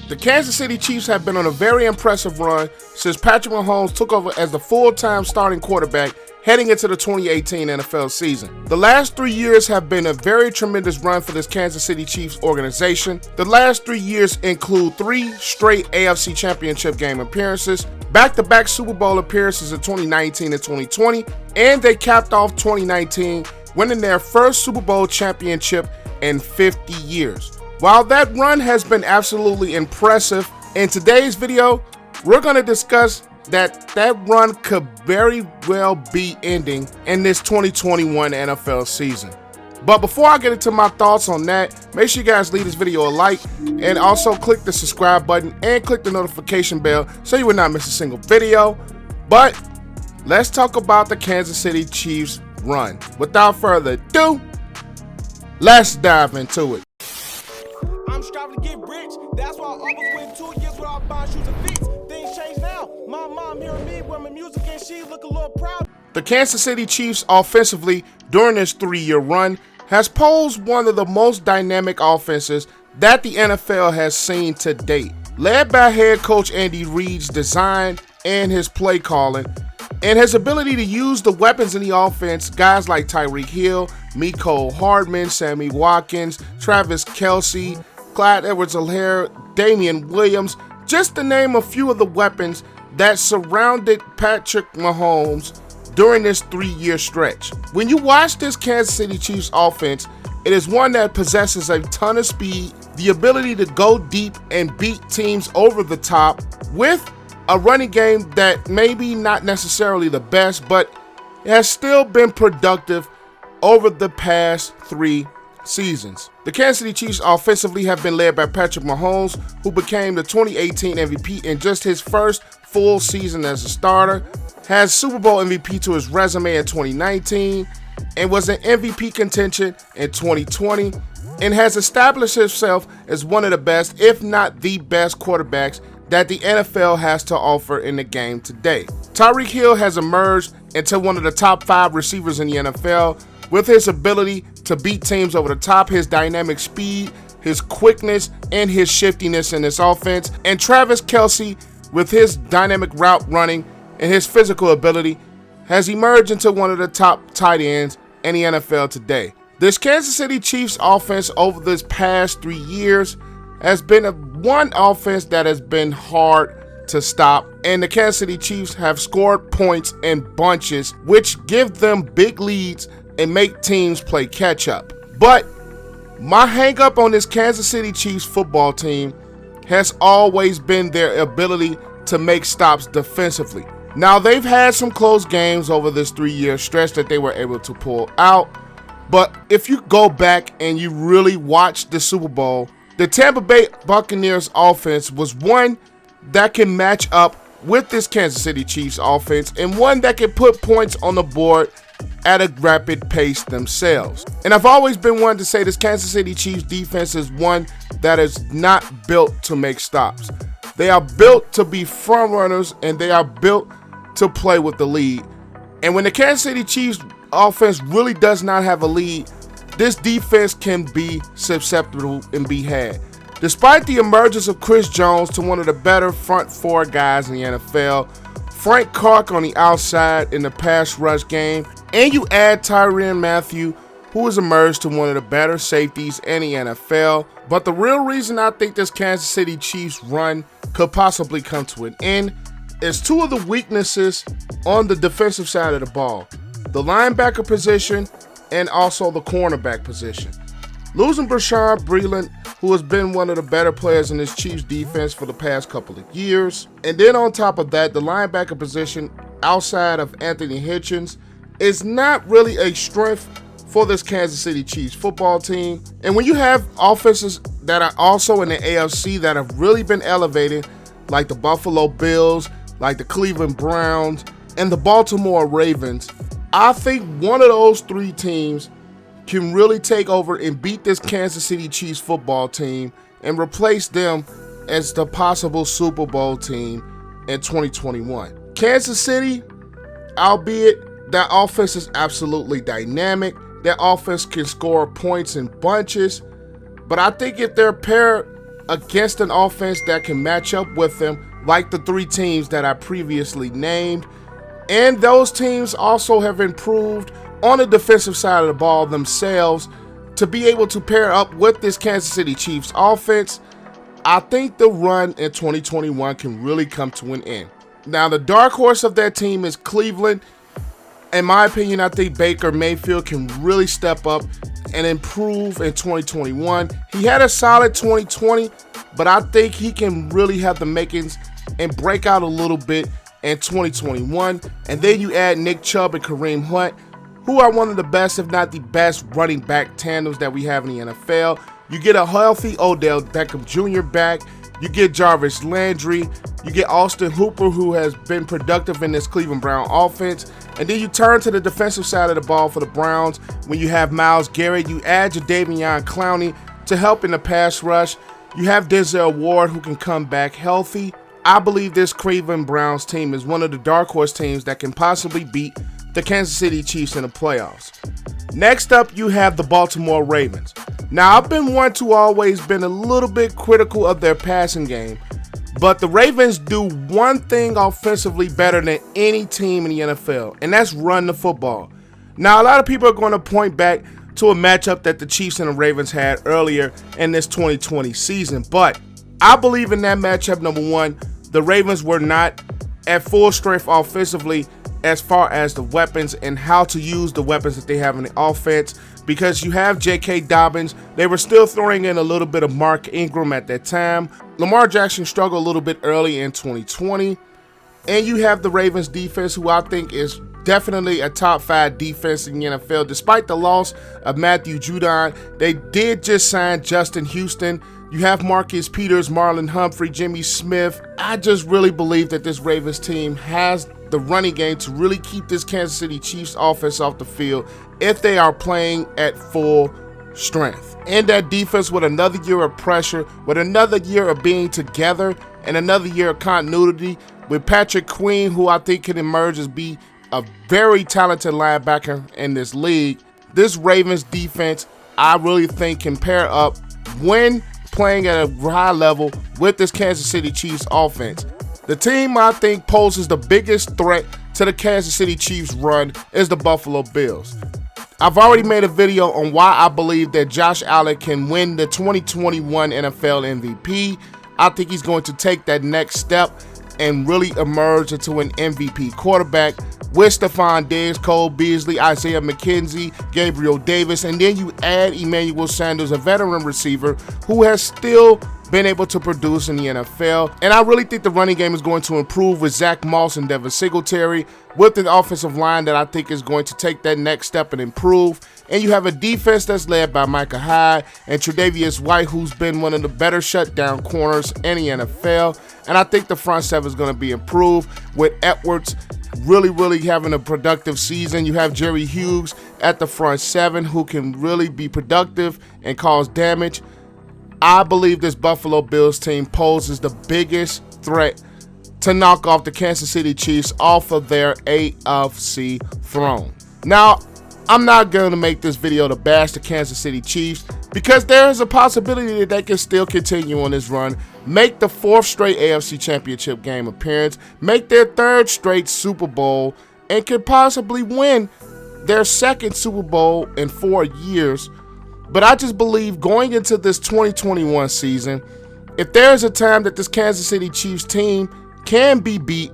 The Kansas City Chiefs have been on a very impressive run since Patrick Mahomes took over as the full-time starting quarterback heading into the 2018 NFL season. The last 3 years have been a very tremendous run for this Kansas City Chiefs organization. The last 3 years include 3 straight AFC Championship game appearances, back-to-back Super Bowl appearances in 2019 and 2020, and they capped off 2019 winning their first Super Bowl championship in 50 years. While that run has been absolutely impressive, in today's video, we're going to discuss that run could very well be ending in this 2021 NFL season. But before I get into my thoughts on that, make sure you guys leave this video a like and also click the subscribe button and click the notification bell so you will not miss a single video. But let's talk about the Kansas City Chiefs run. Without further ado, let's dive into it. I'm striving to get rich, that's why I always went 2 years without buying shoes and feet. Things change now, my mom hearing me with my music and she look a little proud. The Kansas City Chiefs offensively during this 3-year run has posed one of the most dynamic offenses that the NFL has seen to date. Led by head coach Andy Reid's design and his play calling, and his ability to use the weapons in the offense, guys like Tyreek Hill, Mecole Hardman, Sammy Watkins, Travis Kelce, Clyde Edwards-Helaire, Damian Williams, just to name a few of the weapons that surrounded Patrick Mahomes during this 3-year stretch. When you watch this Kansas City Chiefs offense, it is one that possesses a ton of speed, the ability to go deep and beat teams over the top, with a running game that maybe not necessarily the best, but has still been productive over the past 3 seasons. The Kansas City Chiefs offensively have been led by Patrick Mahomes, who became the 2018 MVP in just his first full season as a starter, has Super Bowl MVP to his resume in 2019, and was in MVP contention in 2020, and has established himself as one of the best, if not the best, quarterbacks that the NFL has to offer in the game today. Tyreek Hill has emerged into one of the top 5 receivers in the NFL with his ability to beat teams over the top, his dynamic speed, his quickness, and his shiftiness in this offense. And Travis Kelce, with his dynamic route running and his physical ability, has emerged into one of the top tight ends in the NFL today. This Kansas City Chiefs offense over this past 3 years has been one offense that has been hard to stop, and the Kansas City Chiefs have scored points in bunches, which give them big leads and make teams play catch up. But my hang up on this Kansas City Chiefs football team has always been their ability to make stops defensively. Now, they've had some close games over this 3-year stretch that they were able to pull out, but if you go back and you really watch the Super Bowl, the Tampa Bay Buccaneers offense was one that can match up with this Kansas City Chiefs offense, and one that can put points on the board at a rapid pace themselves. And I've always been one to say this Kansas City Chiefs defense is one that is not built to make stops. They are built to be front runners, and they are built to play with the lead. And when the Kansas City Chiefs offense really does not have a lead, this defense can be susceptible and be had. Despite the emergence of Chris Jones to one of the better front 4 guys in the NFL, Frank Clark on the outside in the pass rush game, and you add Tyrann Mathieu, who has emerged to one of the better safeties in the NFL. But the real reason I think this Kansas City Chiefs run could possibly come to an end is 2 of the weaknesses on the defensive side of the ball: the linebacker position and also the cornerback position. Losing Bashaud Breeland, who has been one of the better players in this Chiefs defense for the past couple of years. And then on top of that, the linebacker position outside of Anthony Hitchens is not really a strength for this Kansas City Chiefs football team. And when you have offenses that are also in the AFC that have really been elevated, like the Buffalo Bills, like the Cleveland Browns, and the Baltimore Ravens, I think one of those 3 teams can really take over and beat this Kansas City Chiefs football team and replace them as the possible Super Bowl team in 2021. Kansas City, albeit that offense is absolutely dynamic, that offense can score points in bunches, but I think if they're paired against an offense that can match up with them, like the 3 teams that I previously named. And those teams also have improved on the defensive side of the ball themselves to be able to pair up with this Kansas City Chiefs offense. I think the run in 2021 can really come to an end. Now, the dark horse of that team is Cleveland. In my opinion, I think Baker Mayfield can really step up and improve in 2021. He had a solid 2020, but I think he can really have the makings and break out a little bit in 2021. And then you add Nick Chubb and Kareem Hunt, who are one of the best, if not the best, running back tandems that we have in the NFL. You get a healthy Odell Beckham Jr. back. You get Jarvis Landry. You get Austin Hooper, who has been productive in this Cleveland Brown offense. And then you turn to the defensive side of the ball for the Browns. When you have Myles Garrett, you add Jadeveon Clowney to help in the pass rush. You have Denzel Ward, who can come back healthy. I believe this Cleveland Browns team is one of the dark horse teams that can possibly beat the Kansas City Chiefs in the playoffs. Next up, you have the Baltimore Ravens. Now, I've been one to always been a little bit critical of their passing game, but the Ravens do one thing offensively better than any team in the NFL, and that's run the football. Now, a lot of people are going to point back to a matchup that the Chiefs and the Ravens had earlier in this 2020 season, but I believe in that matchup, number one, the Ravens were not at full strength offensively as far as the weapons and how to use the weapons that they have in the offense, because you have J.K. Dobbins. They were still throwing in a little bit of Mark Ingram at that time. Lamar Jackson struggled a little bit early in 2020. And you have the Ravens defense, who I think is definitely a top 5 defense in the NFL. Despite the loss of Matthew Judon, they did just sign Justin Houston. You have Marcus Peters, Marlon Humphrey, Jimmy Smith. I just really believe that this Ravens team has the running game to really keep this Kansas City Chiefs offense off the field if they are playing at full strength. And that defense, with another year of pressure, with another year of being together, and another year of continuity, with Patrick Queen, who I think can emerge as be a very talented linebacker in this league, this Ravens defense, I really think, can pair up when playing at a high level with this Kansas City Chiefs offense. The team I think poses the biggest threat to the Kansas City Chiefs run is the Buffalo Bills. I've already made a video on why I believe that Josh Allen can win the 2021 NFL MVP. I think he's going to take that next step and really emerge into an MVP quarterback with Stephon Diggs, Cole Beasley, Isaiah McKenzie, Gabriel Davis, and then you add Emmanuel Sanders, a veteran receiver who has still been able to produce in the NFL. And I really think the running game is going to improve with Zach Moss and Devin Singletary, with an offensive line that I think is going to take that next step and improve. And you have a defense that's led by Micah Hyde and Tre'Davious White, who's been one of the better shutdown corners in the NFL. And I think the front seven is going to be improved with Edwards really having a productive season. You have Jerry Hughes at the front seven, who can really be productive and cause damage. I believe this Buffalo Bills team poses the biggest threat to knock off the Kansas City Chiefs off of their AFC throne. Now, I'm not going to make this video to bash the Kansas City Chiefs, because there is a possibility that they can still continue on this run, make the 4th straight AFC Championship game appearance, make their 3rd straight Super Bowl, and could possibly win their 2nd Super Bowl in 4 years. But I just believe going into this 2021 season, if there is a time that this Kansas City Chiefs team can be beat,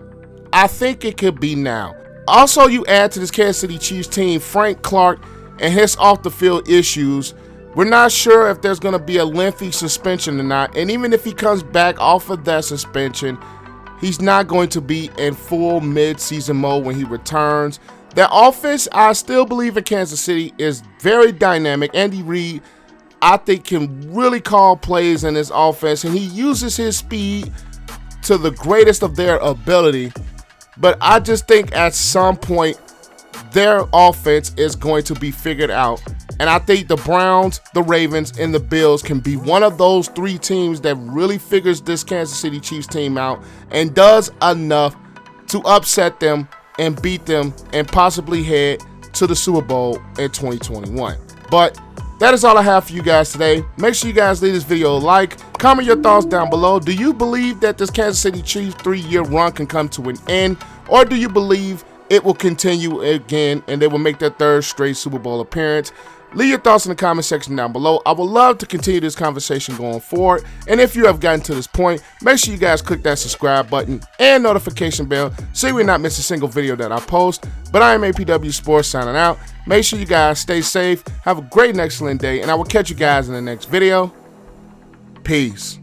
I think it could be now. Also, you add to this Kansas City Chiefs team Frank Clark and his off-the-field issues. We're not sure if there's going to be a lengthy suspension or not. And even if he comes back off of that suspension, he's not going to be in full mid-season mode when he returns. Their offense, I still believe in Kansas City, is very dynamic. Andy Reid, I think, can really call plays in this offense, and he uses his speed to the greatest of their ability. But I just think at some point, their offense is going to be figured out. And I think the Browns, the Ravens, and the Bills can be one of those 3 teams that really figures this Kansas City Chiefs team out and does enough to upset them and beat them and possibly head to the Super Bowl in 2021. But that is all I have for you guys today. Make sure you guys leave this video a like, Comment your thoughts down below. Do you believe that this Kansas City Chiefs 3-year run can come to an end, or do you believe it will continue again and they will make their 3rd straight Super Bowl appearance? Leave your thoughts in the comment section down below. I would love to continue this conversation going forward. And if you have gotten to this point, make sure you guys click that subscribe button and notification bell so you will not miss a single video that I post. But I am APW Sports signing out. Make sure you guys stay safe, have a great and excellent day, and I will catch you guys in the next video. Peace.